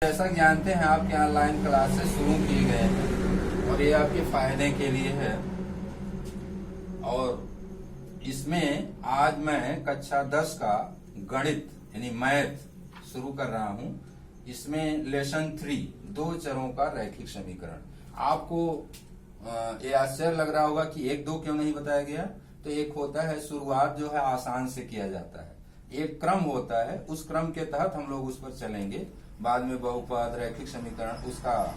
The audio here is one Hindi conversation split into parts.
जैसा कि जानते हैं आपके ऑनलाइन क्लासेस शुरू किए गए हैं और ये आपके फायदे के लिए है। और इसमें आज मैं कक्षा 10 का गणित यानी मैथ शुरू कर रहा हूं। इसमें लेसन 3 दो चरों का रैखिक समीकरण। आपको ये आश्चर्य लग रहा होगा कि 1 2 क्यों नहीं बताया गया। तो एक होता है शुरुआत जो है आसान से किया जाता है, एक क्रम होता है, उस क्रम के तहत हम लोग उस पर चलेंगे। बाद में बहुपद रैखिक समीकरण उसका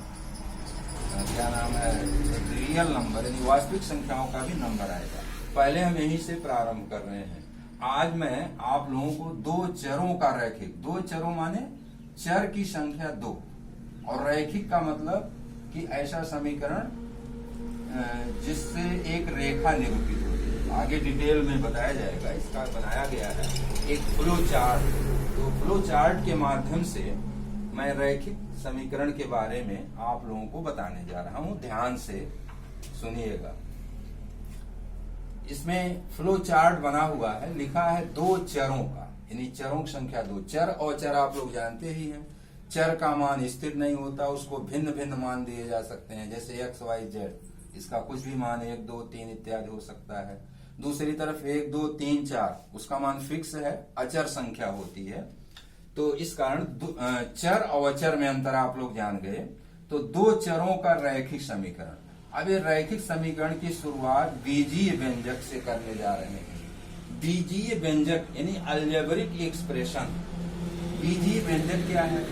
क्या नाम है रियल नंबर यानी वास्तविक संख्याओं का भी नंबर आएगा। पहले हम यहीं से प्रारंभ कर रहे हैं। आज मैं आप लोगों को दो चरों का रैखिक, दो चरों माने चर की संख्या 2 और रैखिक का मतलब कि ऐसा समीकरण जिससे एक रेखा निरूपित होती है। आगे डिटेल में बताया जाएगा। इसका बनाया गया है एक फ्लो चार्ट। तो फ्लो चार्ट के माध्यम से मैं रैखिक समीकरण के बारे में आप लोगों को बताने जा रहा हूं। ध्यान से सुनिएगा। इसमें फ्लो चार्ट बना हुआ है, लिखा है दो चरों का यानी चरों की संख्या 2। चर और चर आप लोग जानते ही हैं। चर का मान स्थिर नहीं होता, उसको भिन्न भिन्न मान दिए जा सकते हैं। जैसे एक्स वाई जेड, इसका कुछ भी मान 1 2 3 इत्यादि हो सकता है। दूसरी तरफ 1 2 3 4 उसका मान फिक्स है, अचर संख्या होती है। तो इस कारण चर और अचर में अंतर आप लोग जान गए। तो दो चरों का रैखिक समीकरण। अब ये रैखिक समीकरण की शुरुआत बीजीय व्यंजक से करने जा रहे हैं। बीजीय व्यंजक यानी अलजेब्रिक एक्सप्रेशन। बीजीय व्यंजक क्या है?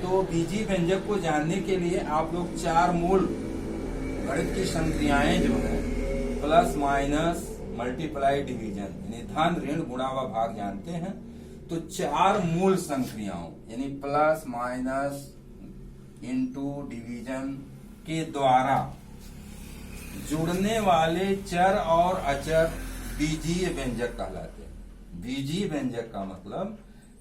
तो बीजीय व्यंजक को जानने के लिए आप लोग 4 मूल गणित की संक्रियाएं जो है प्लस माइनस मल्टीप्लाई डिवीजन यानी धन ऋण गुणा व भाग जानते हैं। तो 4 मूल संक्रियाओं यानी प्लस माइनस इंटू डिवीजन के द्वारा जुड़ने वाले चर और अचर बीजीय व्यंजक कहलाते हैं। बीजीय व्यंजक का मतलब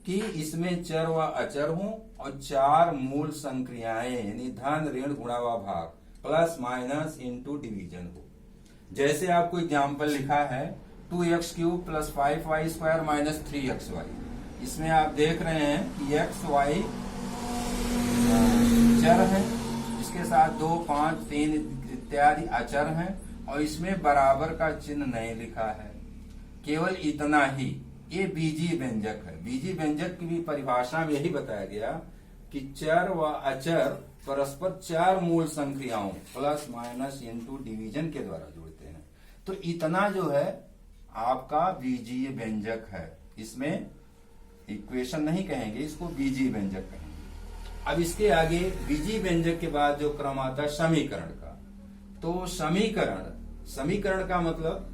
कि इसमें चर व अचर हों और 4 मूल संक्रियाएं यानी धन ऋण गुणा व भाग प्लस माइनस इंटू डिवीजन हो। जैसे आपको एग्जाम्पल लिखा है 2x³ plus 5y² minus 3xy। इसमें आप देख रहे हैं कि x y चर है, इसके साथ 2 5 3 इत्यादि अचर हैं और इसमें बराबर का चिन्ह नहीं लिखा है। केवल इतना ही। ये बीजीय व्यंजक है। बीजीय व्यंजक की भी परिभाषा में यही बताया गया कि चर व अचर परस्पर 4 मूल संक्रियाओं प्लस माइनस इंटू डिवीजन के द्वारा जुड़ते हैं। तो इतना जो है आपका बीजीय व्यंजक है। इसमें इक्वेशन नहीं कहेंगे, इसको बीजीय व्यंजक कहेंगे। अब इसके आगे बीजीय व्यंजक के बाद जो क्रम आता है समीकरण का। तो समीकरण का मतलब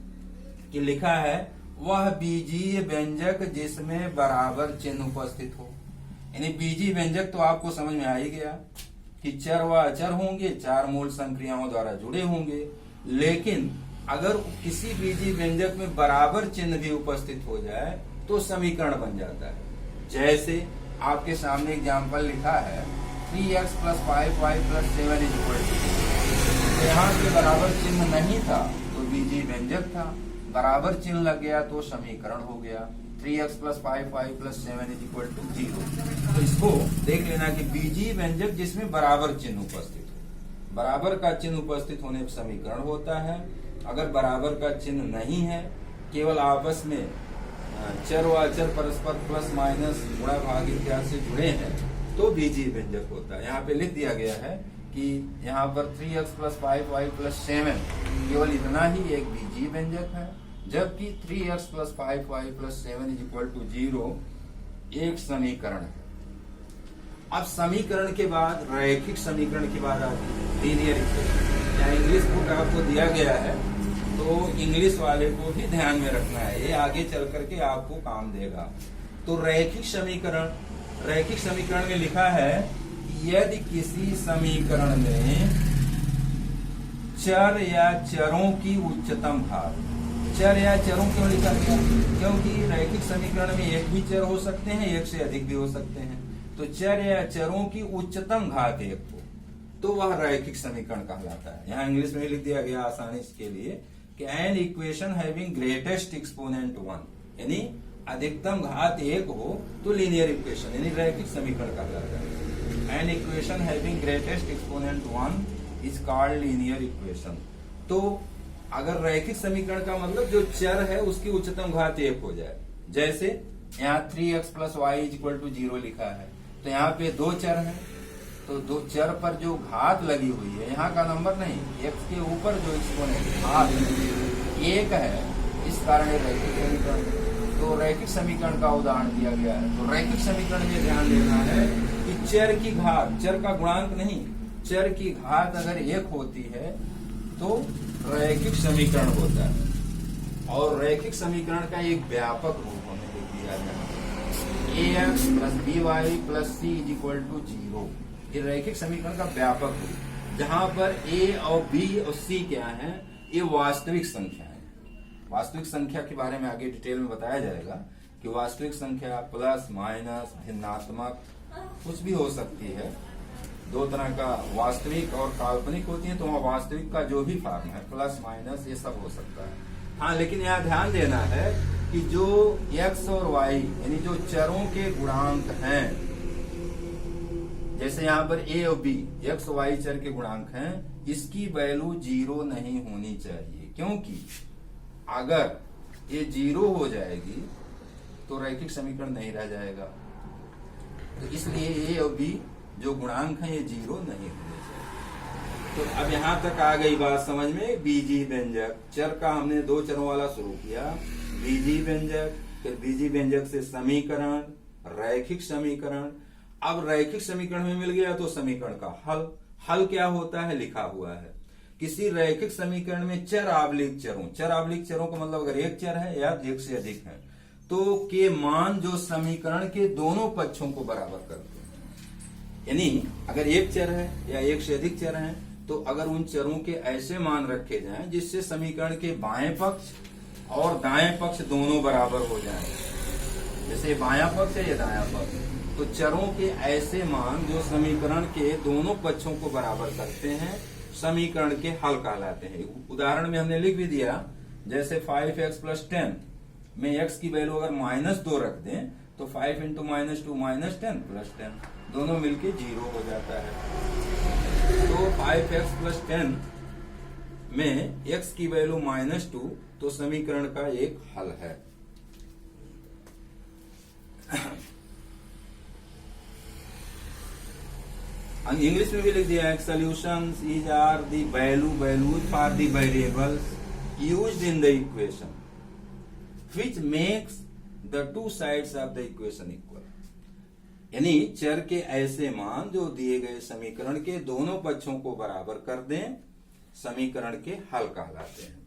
कि लिखा है वह बीजीय व्यंजक जिसमें बराबर चिन्ह उपस्थित हो। यानी बीजीय व्यंजक तो आपको समझ में आ ही गया कि चर व अचर होंगे, 4 मूल संक्रियाओं द्वारा जुड़े होंगे। लेकिन अगर किसी बीजीय व्यंजक में बराबर चिन्ह भी उपस्थित हो जाए तो समीकरण बन जाता है। जैसे आपके सामने एग्जाम्पल लिखा है 3x प्लस 5y प्लस 7 = यहाँ के बराबर चिन्ह नहीं था तो बीजीय व्यंजक था, बराबर चिन्ह लग गया तो समीकरण हो गया 3x प्लस 5y प्लस 7 = 0। तो इसको देख लेना कि बीजीय व्यंजक जिसमें बराबर चिन्ह उपस्थित हो। बराबर का चिन्ह उपस्थित होने पर समीकरण होता है। अगर बराबर का चिन्ह नहीं है, केवल आपस में चर व अचर परस्पर प्लस माइनस गुणा भाग इत्यादि से जुड़े हैं तो बीजीय व्यंजक होता है। यहाँ पे लिख दिया गया है कि यहाँ पर 3x प्लस 5y प्लस 7 केवल इतना ही एक बीजीय व्यंजक है, जबकि 3x प्लस 5y प्लस 7 = 0 एक समीकरण है। अब समीकरण के बाद रैखिक समीकरण की बात आती है लीनियर इक्वेशन। यहाँ इंग्लिश बुक आपको दिया गया है तो इंग्लिश वाले को भी ध्यान में रखना है, ये आगे चल करके आपको काम देगा। तो रैखिक समीकरण में लिखा है यदि किसी समीकरण में चर या चरों की उच्चतम घात, चर या चरों क्यों लिखा गया? क्योंकि रैखिक समीकरण में एक भी चर हो सकते हैं, एक से अधिक भी हो सकते हैं। तो चर या चरों की उच्चतम घात 1 हो तो वह रैखिक समीकरण कहलाता है। यहाँ इंग्लिश में लिख दिया गया आसानी के लिए कि an equation having greatest exponent 1 यानी अधिकतम घात 1 हो तो लीनियर इक्वेशन यानी रैखिक समीकरण कहलाता है। An equation having greatest exponent 1 is called linear equation. तो अगर रैखिक समीकरण का मतलब जो चर है उसकी उच्चतम घात 1 हो जाए, जैसे यहाँ 3x + y = 0 लिखा है, तो यहाँ पे दो चर हैं, तो दो चर पर जो घात लगी हुई है, यहाँ का नंबर नहीं, x के ऊपर जो एक्सपोनेंट घात 1 है, इस कारण ये रैखिक समीकरण है। तो रैखिक समीकरण का उदाहरण दिया गया है। तो रैखिक समीकरण में ध्यान देना है कि चर की घात, चर का गुणांक नहीं, चर की घात अगर 1 होती है तो रैखिक समीकरण होता है। और रैखिक समीकरण का एक व्यापक रूप हमें लिख दिया गया है, ax + by + c = 0। ये रैखिक समीकरण का व्यापक रूप, जहां पर a और b और c क्या है, ये वास्तविक संख्या है। वास्तविक संख्या के बारे में आगे डिटेल में बताया जाएगा कि वास्तविक संख्या प्लस माइनस भिन्नात्मक कुछ भी हो सकती है। दो तरह का वास्तविक और काल्पनिक होती है, तो वहाँ वास्तविक का जो भी फॉर्म है प्लस माइनस ये सब हो सकता है। हाँ, लेकिन यहाँ ध्यान देना है कि जो x और y यानी जो चरों के गुणांक हैं, जैसे यहाँ पर a और b x और y चर के गुणांक हैं, इसकी वैल्यू 0 नहीं होनी चाहिए, क्योंकि अगर ये 0 हो जाएगी तो रैखिक समीकरण नहीं रह जाएगा। तो इसलिए a और b जो गुणांक हैं ये 0 नहीं होने चाहिए। तो अब यहां तक आ गई बात समझ में। बीजीय व्यंजक, चर का हमने दो चरों वाला शुरू किया, बीजीय व्यंजक, फिर बीजीय व्यंजक से समीकरण, रैखिक समीकरण। अब रैखिक समीकरण में मिल गया तो समीकरण का हल। हल क्या होता है, लिखा हुआ है। किसी रैखिक समीकरण में चर आबलिक चरों, चर आबलिक चरों का मतलब अगर एक चर है या एक से अधिक है तो के मान जो समीकरण के दोनों पक्षों को बराबर करते हैं। यानी अगर एक चर है या एक से अधिक चर हैं, तो अगर उन चरों के ऐसे मान रखे जाएं जिससे समीकरण के बाएं पक्ष और दाएं पक्ष दोनों बराबर हो जाएं, जैसे बायां पक्ष है या दायां पक्ष, तो चरों के ऐसे मान जो समीकरण के दोनों पक्षों को बराबर करते हैं, समीकरण के हल कहलाते हैं। उदाहरण में हमने लिख भी दिया, जैसे 5x + 10 में x की वैल्यू अगर -2 रख दें तो 5 × -2 -10 + 10 दोनों मिलके 0 हो जाता है। तो 5x + 10 में x की वैल्यू -2, तो समीकरण का एक हल है। इंग्लिश में भी लिख दिया है, solutions are the values for the variables used in the equation which makes the two sides of the equation equal। यानी चर के ऐसे मान जो दिए गए समीकरण के दोनों पक्षों को बराबर कर दें, समीकरण के हल कहलाते हैं।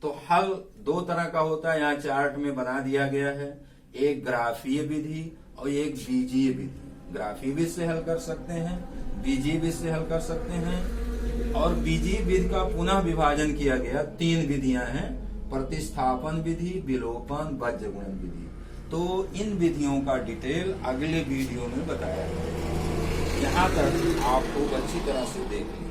तो हल दो तरह का होता है, यहाँ चार्ट में बना दिया गया है, एक ग्राफीय विधि और एक बीजीय विधि। ग्राफीय विधि से हल कर सकते हैं, बीजीय विधि से हल कर सकते हैं। और बीजीय विधि का पुनः विभाजन किया गया, 3 विधियां हैं, प्रतिस्थापन विधि, विलोपन, बीजगुणन विधि। तो इन विधियों का डिटेल अगले वीडियो में बताया जाएगा। यहाँ तक आपको अच्छी तरह से देख लें।